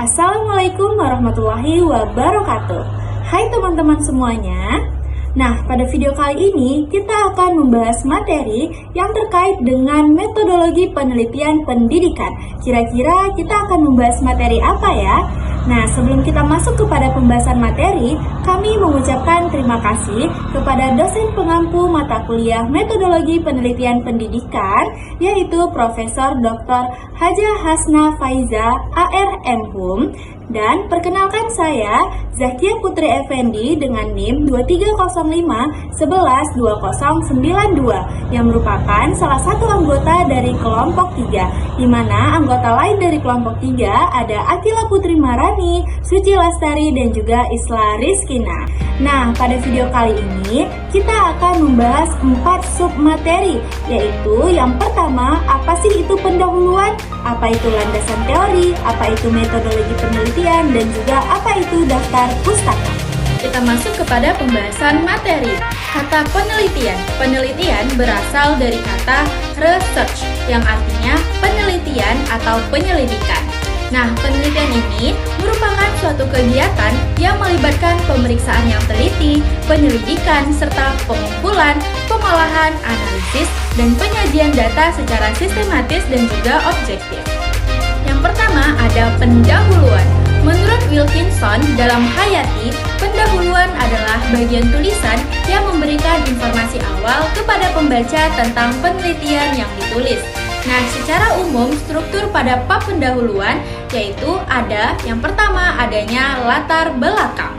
Assalamualaikum warahmatullahi wabarakatuh. Hai teman-teman semuanya. Nah, pada video kali ini kita akan membahas materi yang terkait dengan metodologi penelitian pendidikan. Kira-kira kita akan membahas materi apa ya? Nah, sebelum kita masuk kepada pembahasan materi, kami mengucapkan terima kasih kepada dosen pengampu mata kuliah Metodologi Penelitian Pendidikan, yaitu Profesor Dr. Hajah Hasna Faiza, ARMHum. Dan perkenalkan saya, Zakia Putri Effendi dengan NIM 2305-112092 yang merupakan salah satu anggota dari kelompok 3, di mana anggota lain dari kelompok 3 ada Akila Putri Marani, Suci Lastari, dan juga Isla Rizkina. Nah, pada video kali ini kita akan membahas 4 submateri, yaitu yang pertama, apa sih itu pendahuluan, apa itu landasan teori, apa itu metodologi penelitian, dan juga apa itu daftar pustaka. Kita masuk kepada pembahasan materi. Kata penelitian. Penelitian berasal dari kata research, yang artinya penelitian atau penyelidikan. Nah, penelitian ini merupakan suatu kegiatan yang melibatkan pemeriksaan yang teliti, penyelidikan, serta pengumpulan, pengolahan, analisis, dan penyajian data secara sistematis dan juga objektif. Yang pertama ada pendahuluan. Menurut Wilkinson dalam Hayati, pendahuluan adalah bagian tulisan yang memberikan informasi awal kepada pembaca tentang penelitian yang ditulis. Nah, secara umum struktur pada bab pendahuluan yaitu ada yang pertama adanya latar belakang.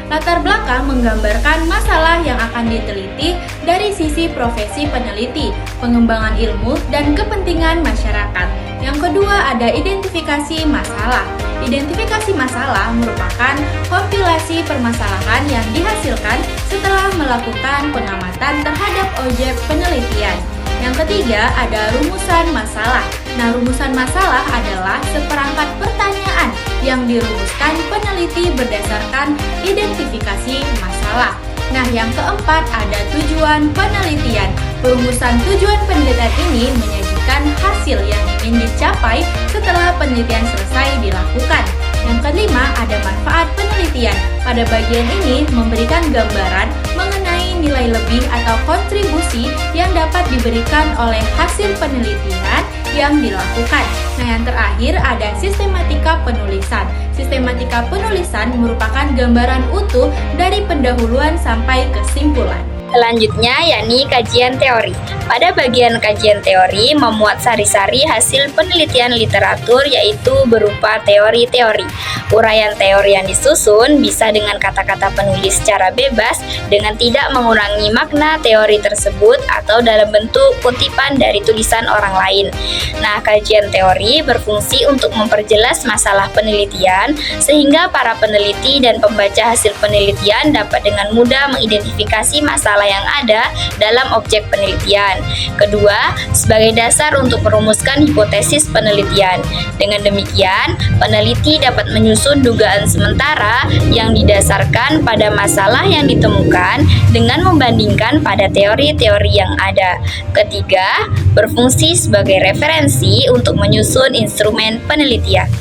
Latar belakang menggambarkan masalah yang akan diteliti dari sisi profesi peneliti, pengembangan ilmu, dan kepentingan masyarakat. Yang kedua ada identifikasi masalah. Identifikasi masalah merupakan kompilasi permasalahan yang dihasilkan setelah melakukan pengamatan terhadap objek penelitian. Yang ketiga ada rumusan masalah. Nah, rumusan masalah adalah seperangkat pertanyaan yang dirumuskan peneliti berdasarkan identifikasi masalah. Nah, yang keempat ada tujuan penelitian. Perumusan tujuan penelitian ini menyajikan hasil yang ingin dicapai setelah penelitian selesai dilakukan. Yang kelima ada manfaat penelitian. Pada bagian ini memberikan gambaran mengenai nilai lebih atau kontribusi yang dapat diberikan oleh hasil penelitian yang dilakukan. Nah, yang terakhir ada sistematika penulisan. Sistematika penulisan merupakan gambaran utuh dari pendahuluan sampai kesimpulan. Selanjutnya yakni kajian teori. Pada bagian kajian teori memuat sari-sari hasil penelitian literatur yaitu berupa teori-teori. Uraian teori yang disusun bisa dengan kata-kata penulis secara bebas dengan tidak mengurangi makna teori tersebut atau dalam bentuk kutipan dari tulisan orang lain. Nah, kajian teori berfungsi untuk memperjelas masalah penelitian sehingga para peneliti dan pembaca hasil penelitian dapat dengan mudah mengidentifikasi masalah yang ada dalam objek penelitian. Kedua, sebagai dasar untuk merumuskan hipotesis penelitian. Dengan demikian, peneliti dapat menyusun dugaan sementara yang didasarkan pada masalah yang ditemukan dengan membandingkan pada teori-teori yang ada. Ketiga, berfungsi sebagai referensi untuk menyusun instrumen penelitian.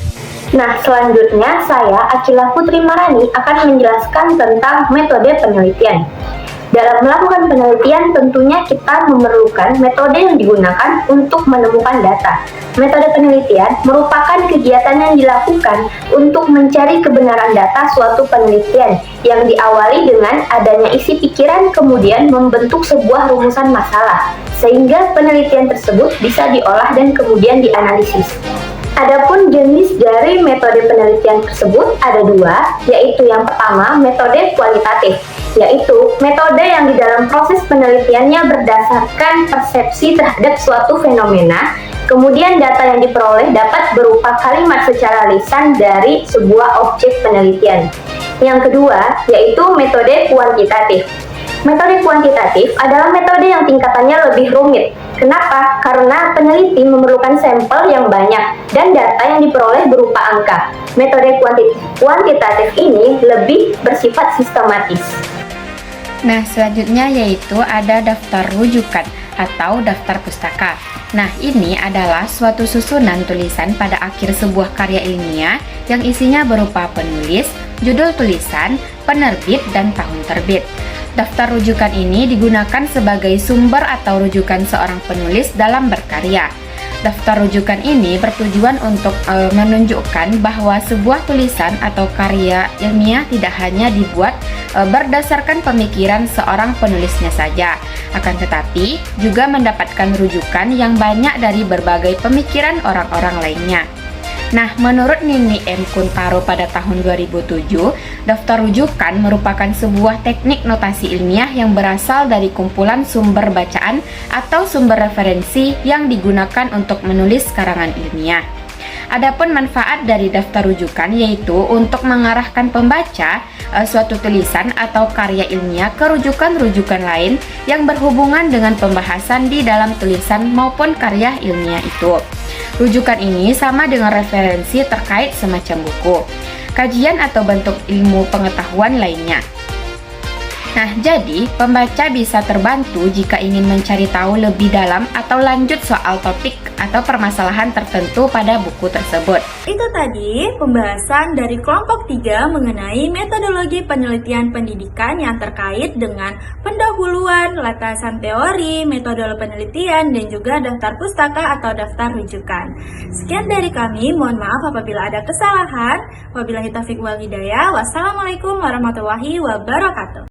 Nah, selanjutnya saya, Akila Putri Marani, akan menjelaskan tentang metode penelitian. Dalam melakukan penelitian, tentunya kita memerlukan metode yang digunakan untuk menemukan data. Metode penelitian merupakan kegiatan yang dilakukan untuk mencari kebenaran data suatu penelitian yang diawali dengan adanya isi pikiran kemudian membentuk sebuah rumusan masalah, sehingga penelitian tersebut bisa diolah dan kemudian dianalisis. Adapun jenis dari metode penelitian tersebut ada dua, yaitu yang pertama metode kualitatif, yaitu metode yang di dalam proses penelitiannya berdasarkan persepsi terhadap suatu fenomena, kemudian data yang diperoleh dapat berupa kalimat secara lisan dari sebuah objek penelitian. Yang kedua, yaitu metode kuantitatif. Metode kuantitatif adalah metode yang tingkatannya lebih rumit. Kenapa? Karena peneliti memerlukan sampel yang banyak dan data yang diperoleh berupa angka. Metode kuantitatif ini lebih bersifat sistematis. Nah, selanjutnya yaitu ada daftar rujukan atau daftar pustaka. Nah, ini adalah suatu susunan tulisan pada akhir sebuah karya ilmiah yang isinya berupa penulis, judul tulisan, penerbit, dan tahun terbit. Daftar rujukan ini digunakan sebagai sumber atau rujukan seorang penulis dalam berkarya. Daftar rujukan ini bertujuan untuk menunjukkan bahwa sebuah tulisan atau karya ilmiah tidak hanya dibuat berdasarkan pemikiran seorang penulisnya saja, akan tetapi juga mendapatkan rujukan yang banyak dari berbagai pemikiran orang-orang lainnya. Nah, menurut Nini M. Kuntaro pada tahun 2007, daftar rujukan merupakan sebuah teknik notasi ilmiah yang berasal dari kumpulan sumber bacaan atau sumber referensi yang digunakan untuk menulis karangan ilmiah. Adapun manfaat dari daftar rujukan yaitu untuk mengarahkan pembaca suatu tulisan atau karya ilmiah ke rujukan-rujukan lain yang berhubungan dengan pembahasan di dalam tulisan maupun karya ilmiah itu. Rujukan ini sama dengan referensi terkait semacam buku, kajian atau bentuk ilmu pengetahuan lainnya. Nah, jadi pembaca bisa terbantu jika ingin mencari tahu lebih dalam atau lanjut soal topik atau permasalahan tertentu pada buku tersebut. Itu tadi pembahasan dari kelompok 3 mengenai metodologi penelitian pendidikan yang terkait dengan pendahuluan, latasan teori, metode penelitian, dan juga daftar pustaka atau daftar rujukan. Sekian dari kami, mohon maaf apabila ada kesalahan. Wabillahi taufiq wal hidayah. Wassalamualaikum warahmatullahi wabarakatuh.